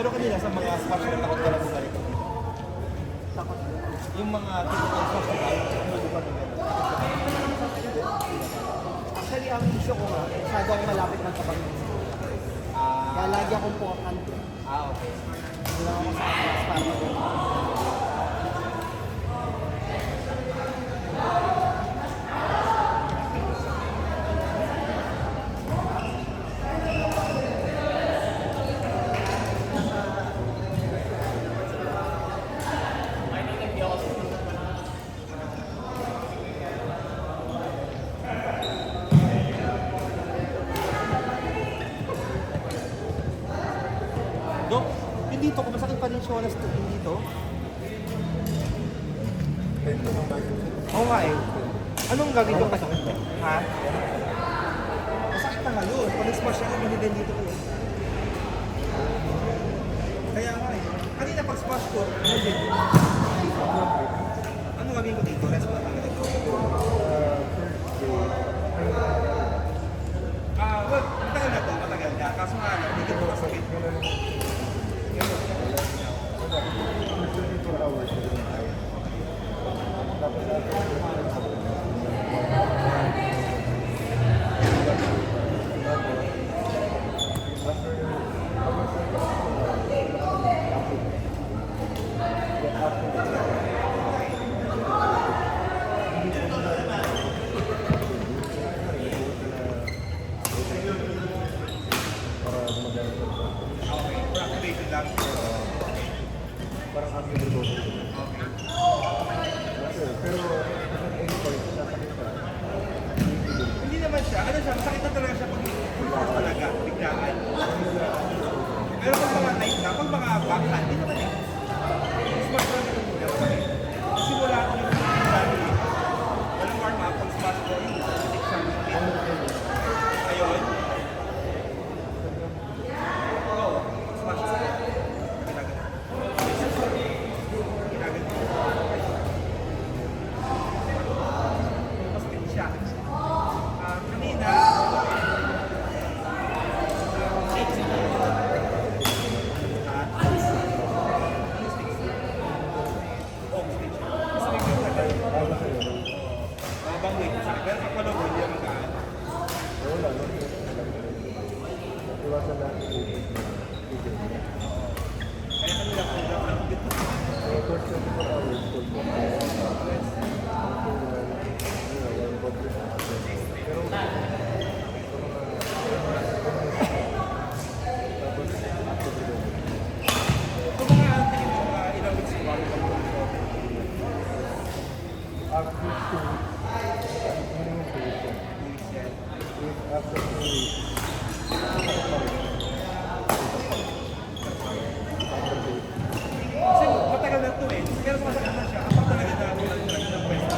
Pero kanina sa mga smash na takot ka lang bumalik dito. Takot. Yung mga typical smash na tayo, hindi pa rin gano'n. Actually, ang issue ko nga, masyado akong malapit ng sa Panginoon. Kaya lagi akong pukakan. Okay. Hindi lang ako sa akin para mag-uwi. Dok, yung dito, kung masakit pa rin siya wala yung dito? Oo nga eh. Anong gagawin ko masakit? Ha? Masakit na nga yun. Pag nag-smash siya, hindi din dito ko. Kaya nga eh. Kanina pag smash ko, ano din? Anong gagawin ko dito? Rest mo na talaga ito. Well, matagal na to, matagal na. Kaso nga, hindi ko masakit. Hindi naman siya. Ano siya? Masakit na talaga siya pag pulpos talaga. Biglaan. Pero pag mga night na, pag mga backhand, hindi naman eh. Smash lang naman muna. Masakit. Simula ako yung dati. Walang warm up. Pag smash ko, yung masakit siya. Ayun. Oo. Pag smash ko. Ginagan. Ginagan. Masakit siya. Kanina, kasi matagal na ito eh. Pero masakit na siya. Kapag talaga na ng pwesto.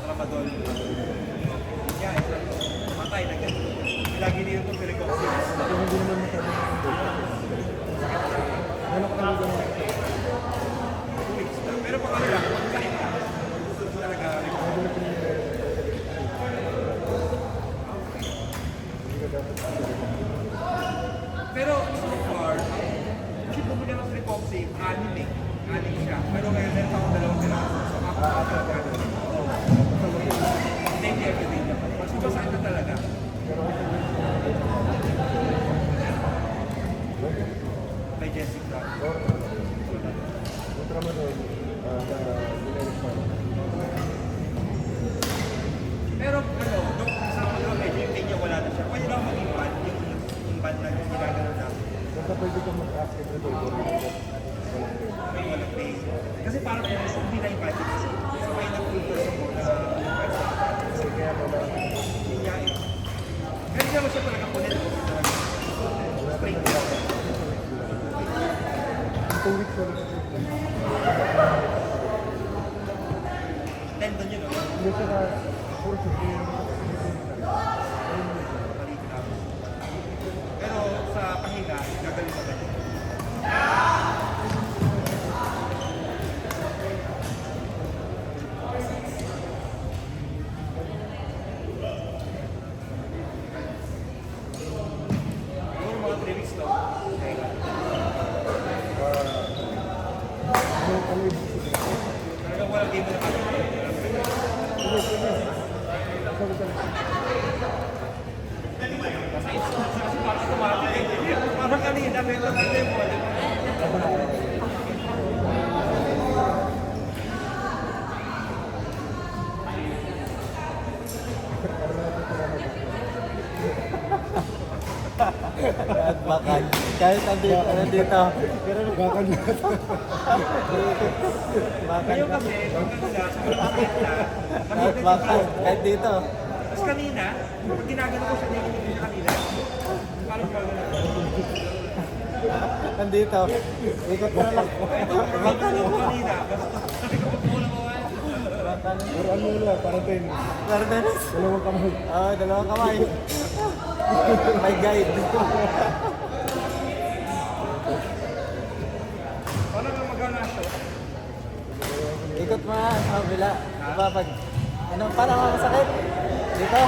Tramadol. Yan. Matay na ganito. Lagi niyo ito Piricoxib. Hindi naman Pero pag ano lang, pag sakit ka, talaga pero so far, kasi bumili ng Piricoxib, anim eh. Anim siya. Pero ngayon meron akong dalawang piraso. So kapag ka Hindi everyday naman. Mas masakit na talaga. naman siya talaga punit. Straight. 2 weeks ulit. Tendon yun, no? Hindi siya na, puro siya. Pero sa pahinga, gagawin mo ganyan. Siguro mga 3 weeks to. Okay. Ano yung busy ko? Talagang walang game na kami. Sige, sige. Sabi ka na. Kasi parang automatic eh. Parang kanina, may tatay mo. At bakal. Kahit nandito. Pero bakal na. Bakal. Ngayon kasi, pag kanila, makakit na, Kahit bakal. Kahit dito. Tapos kanina, pag ginagano ko siya, hindi siya kanina. Parang gano'n. Nandito. Ikot na lang. Bakal ko kanina. Sabi ko, pag mula mo Bakal. Pero ano lang, parang tennis. Gardenis. Dalawang kamay. Oo, dalawang kamay. May guide. Paano nga magana siya? Ikot mo nga sa kabila. Diba pag... Ano, parang masakit. Dito.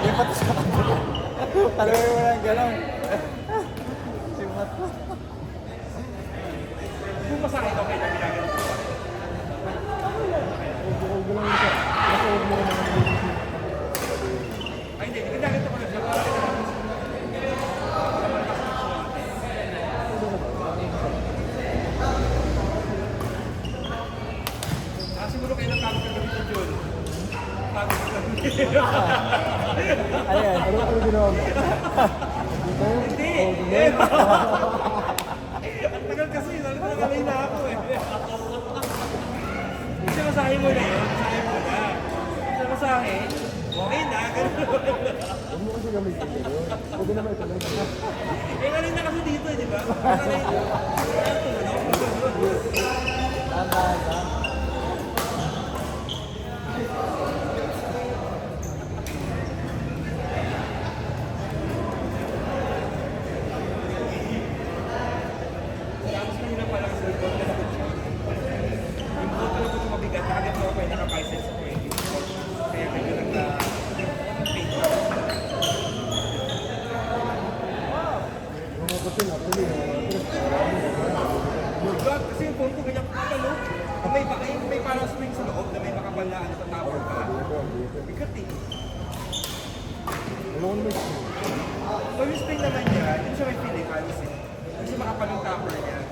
Lipat sa kabila. Palawin mo lang gano'n. Simat mo. Kung masakit, okay na ginagano ko. Huwag mo lang siya. Kasi huwag mo lang naman. Ay, hindi. Ginagano ko na siya. Parang siguro kayo ng kami kagabi sa June. Kami kagabi. Ayan. Ano ginawa mo? Dito? Hindi! Oh, dito? Ang tagal kasi, nalagay na ako eh. Kasi masahe mo na yun, masahe mo na. Kasi masahe, okay na, ganun. Huwag mo kasi gamitin yun. Pwede naman ito lang. Eh, galing na kasi dito eh, di ba? Galing na. Tama, tama. Tapos kanina pa lang sa report na nakot siya. Yung report na nakot mabigat, nakagit mo ako yung nakabiceps ako eh. Kaya medyo nagka-pain. Mga kasi actually, God, kasi yung phone ko ganyan kapalo. May parang spring sa loob na may makapal na ano sa tower pa. Bigat eh. ano naman siya? So yung spring naman niya, yun siya may feeling, alis eh. Kasi makapal yung topper niya.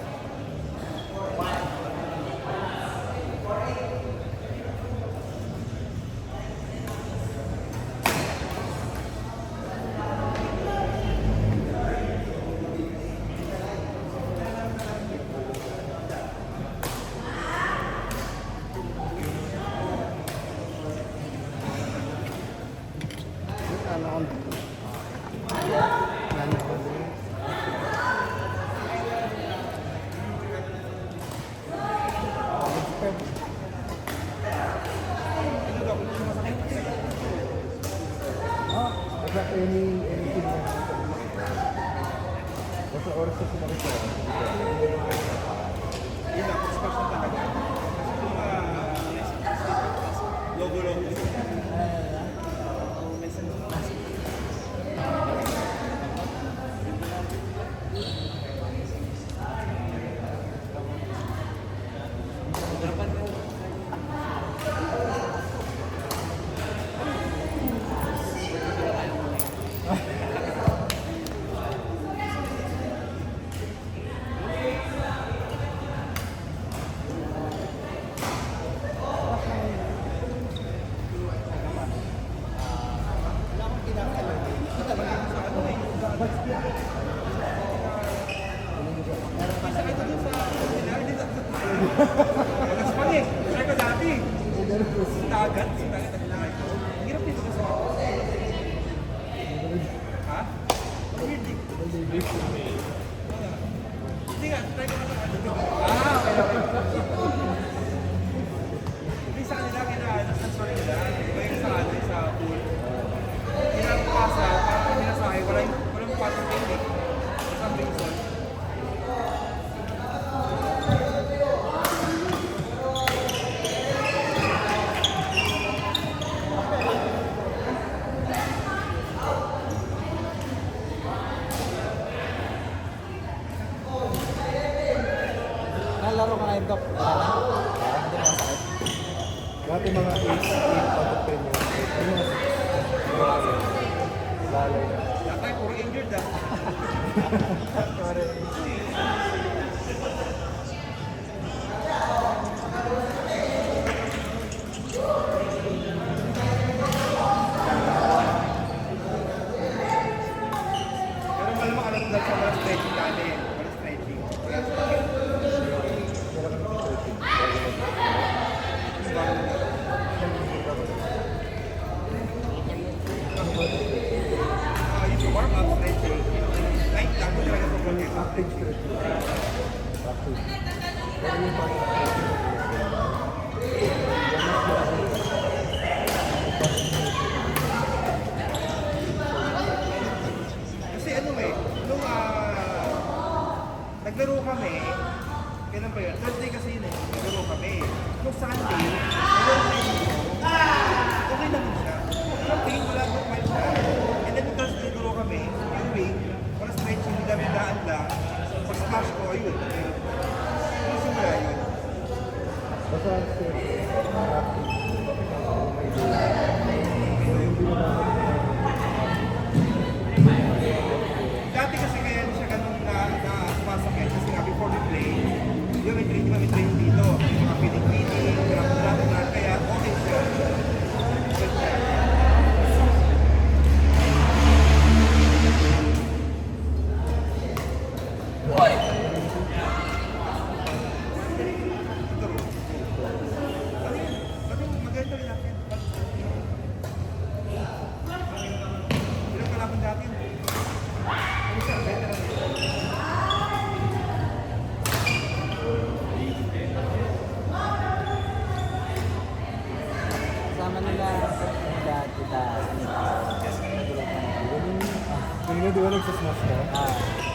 Ano kung... Ano daw, kung masakit kasi. Basta anything na. Basta oras na sumakit siya. Yun lang, special talaga. Kasi kung logo-logo. Mas pangit. Try ko dati. Dagat. Dagat ang lahat ko. Hirap dito kasi. Ha? Weird eh. Hindi nga, try ko na sa ano. Okay. Hindi sa kanila, kinaano, sensor nila. Iba yung sa ano, sa pool. Kinapasa, parang nila sa akin, walang pattern technique. For some reason. Nalaro ka ngayon, Dok. Wala na. Hindi mo sakit. Dati mga 8 out of 10 yun. Lalay na. Yata, puro injured ah. Sorry. Pero malamang alam dahil sa mga stretching dati. Walang stretching. Wala stretching. Kaya kami sa 13. Yung warm up stretching. Light lang mo talaga sa body. Active stretching. Active. Pero yung pang Kasi ano eh, nung naglaro kami, kailan ba yun? Thursday kasi yun eh, naglaro kami. Nung Sunday, naglaro kami dito. Okay naman siya. Walang pain, wala akong pain siya. And then nung Thursday naglaro kami, yung pain, wala stretching, dami-daan lang. Pag smash ko, ayun. Yung simula yun. basta stretching. Active. So yung binabasa Dati kasi kaya hindi siya ganun na sumasakit kasi nga before we play, yung may training kami train dito. Yung mga feeding, lahat kaya okay siya. Good siya. Ito. Ano yun? Maganda rin natin. Ilang kalaban dati yun? Ano siya? Veteran yun. Kasama nila kita. Yung na di ba nagsasmash ka?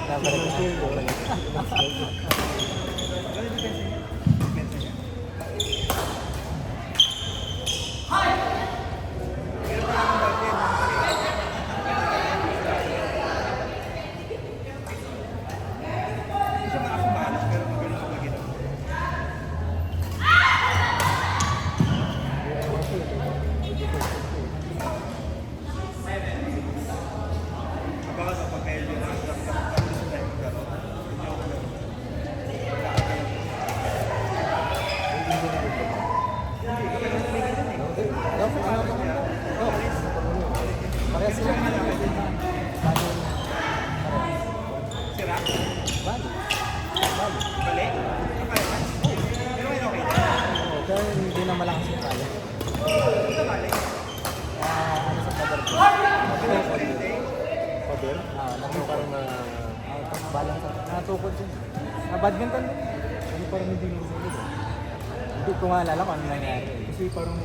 Dapat Yung share ko. Ano yung depensa niya? Depensa niya? Pero kalaban dati yun. Hindi siya makakabalas pero magaling siya mag-ino. Baka kapag kayo din ang drop sa gusto tayo maglaro. Hindi ako maglaro. Hindi, kapag ang tumingin yun eh. Dok, ano ba? Dok, parehas sila. Bali. Sira? Bali. Bali? Ang parehas? Pero ngayon okay na. Pero hindi na malakas yung bali. Ano sa bali? Ano sa pader ko? Ano sa Wednesday? Pader? Natukod. Parang na... Balang sa... Natukod siya. Badminton din. Ano parang hindi normal yun. Hindi ko maalala kung ano nangyari. Kasi parang...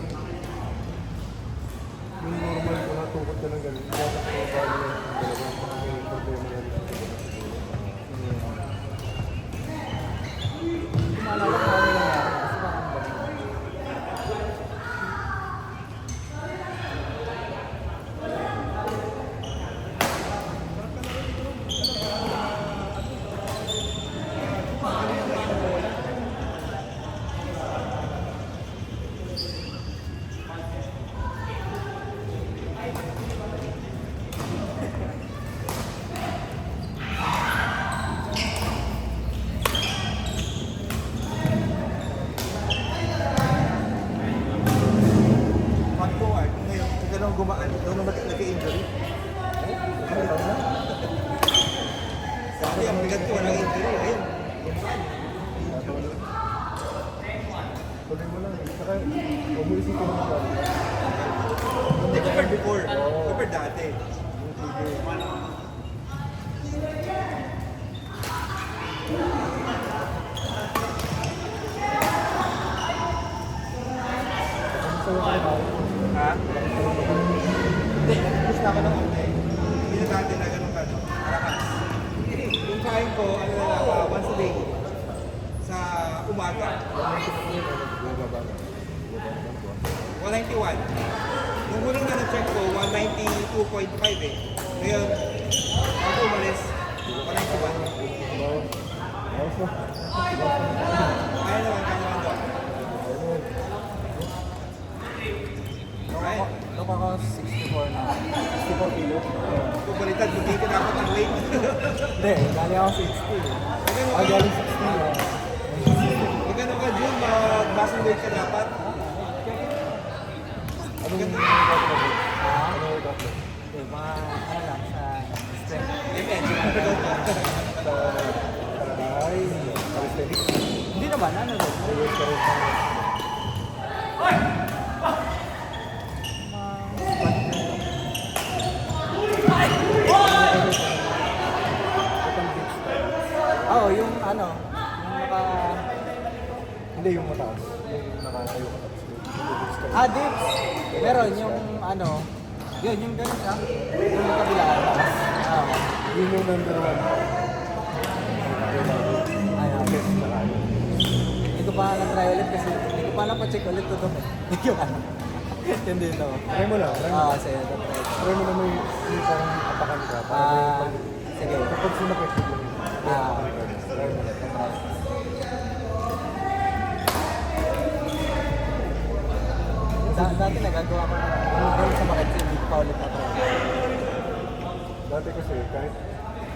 Yung normal ko natukot ka ng ganun. Kaya sa mga bali yan. Talagang may problema yan. Hindi ko maalala kung ano nangyari. Kasi parang galing. Pag ko ay, kung ngayon, kung gano'n gumaan, doon nag-injury. Dati ang bigat ko, walang injury. Ayun. Tuloy mo lang. Saka, huwag mo isipin mo lang. Hindi, compared before. Compared dati. Sa'yo ka ba? Ha? Hindi, gusto ako ng konti. Hindi na dati na ganun ka, no? Arakas. Yung kain ko, ano na lang, once a day. Sa umaga. 191. Nung unang na na-check ko, 192.5 eh. Ngayon, ako umalis, 191. Ayos na. Kaya naman, kaya naman daw. Kaya. Nung ako 64 na. 64 kilo. Kung baliktad, hindi ko dapat ang weight. Hindi, galing ako 60. Ah, galing 60. Pag ano ka, Jun, mag-basing weight ka dapat. Anong Ganda. workout mo? Ah, Anong workout mo? okay, mga ano lang sa strength. Sa... Ay, calisthenics. Hindi naman, ano rin. Ayos ka rin sa... Oo, yung ano, yung naka... Hindi, yung mataas. Yung nakatayo ka tapos yung Ah, dips! Meron yung ano, yun, yung ganun ka. Yung kabilaan. Ah, yun yung number one. ayun. Best na kayo. Hindi ko pa na-try ulit kasi hindi ko pa na-check ulit ito. Yung ano. Yun din no. Try mo lang. Sa'yo, na-try. Try mo na may parang apakan ka. Ah, sige. Kapag sumakit, Ah, try mo lang. Dati nagagawa ko yung sa makit, hindi ko pa ulit na-try. Dati kasi kahit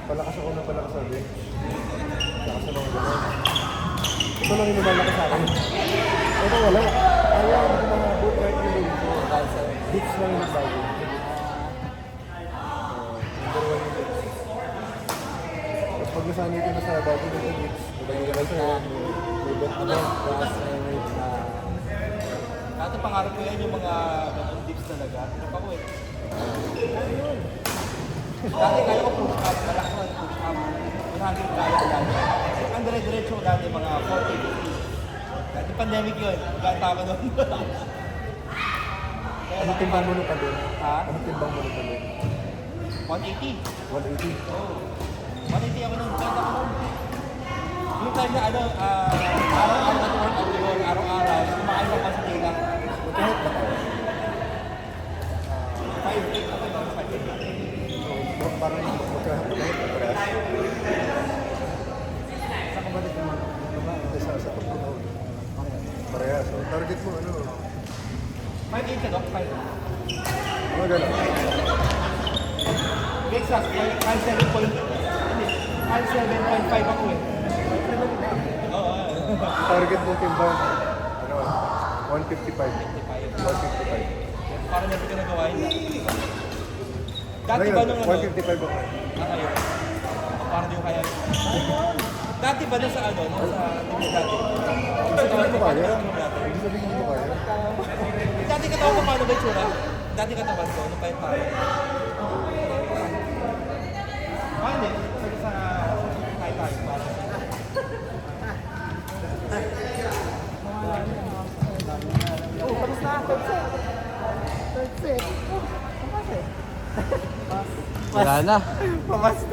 palakas ako ng palakas sabi, lakas na mga gano'n. Ito lang yung lumalakas sa akin. Ito wala. Ayaw ko mga boot right yung leg ko. Dahil sa... Dips lang yung nagbago. Number one yung dips. Tapos pag nasanay ko na sa bago ng dips, magagagal sa may bet Ano, gas, average na... Dati pangarap ko yan yung mga ganun dips talaga. Ano pa ko eh. Dati kaya ko push up, malakas na push up. 100 kaya ko dati. Ang dire-diretso ko dati mga 40. Dati pandemic yun, gata ko doon. Ano timbang mo pa doon? Ha? Ano timbang mo pa doon? 180. 180. Oo. 180 ako nung kaya ako nung. Yung time na ano, araw-araw na workout yun, araw-araw, kumakain lang pa sa kailang. Magkahit ba kayo? 5-8 ako yun, 5-8. So, parang magkahit na parehas. Saan ka ba dito mo? Sa pagpunaw. Parehas. So, target mo ano? 5-8 ka doon? 5. Mga gano'n. Texas, 5.5 ako eh. Oo. Target mo timbang. Ano? 155. 155. Para meron ka nagawa yun. Dati Ngayon, ba nung ano? 155 ako. Ngayon. Para di ko kaya. Dati ba nung sa ano? Nung sa TV dati? Ibig sabihin mo kaya? Ibig sabihin mo kaya? Dati katawan ko paano ba yung tsura? Dati katawan ko, nung pa yung paro. Ah, hindi. Sa kahit tayo. Parang. Oh, tapos na. Third set. Third set. Oh, pamas eh. Wala na. Pamas na.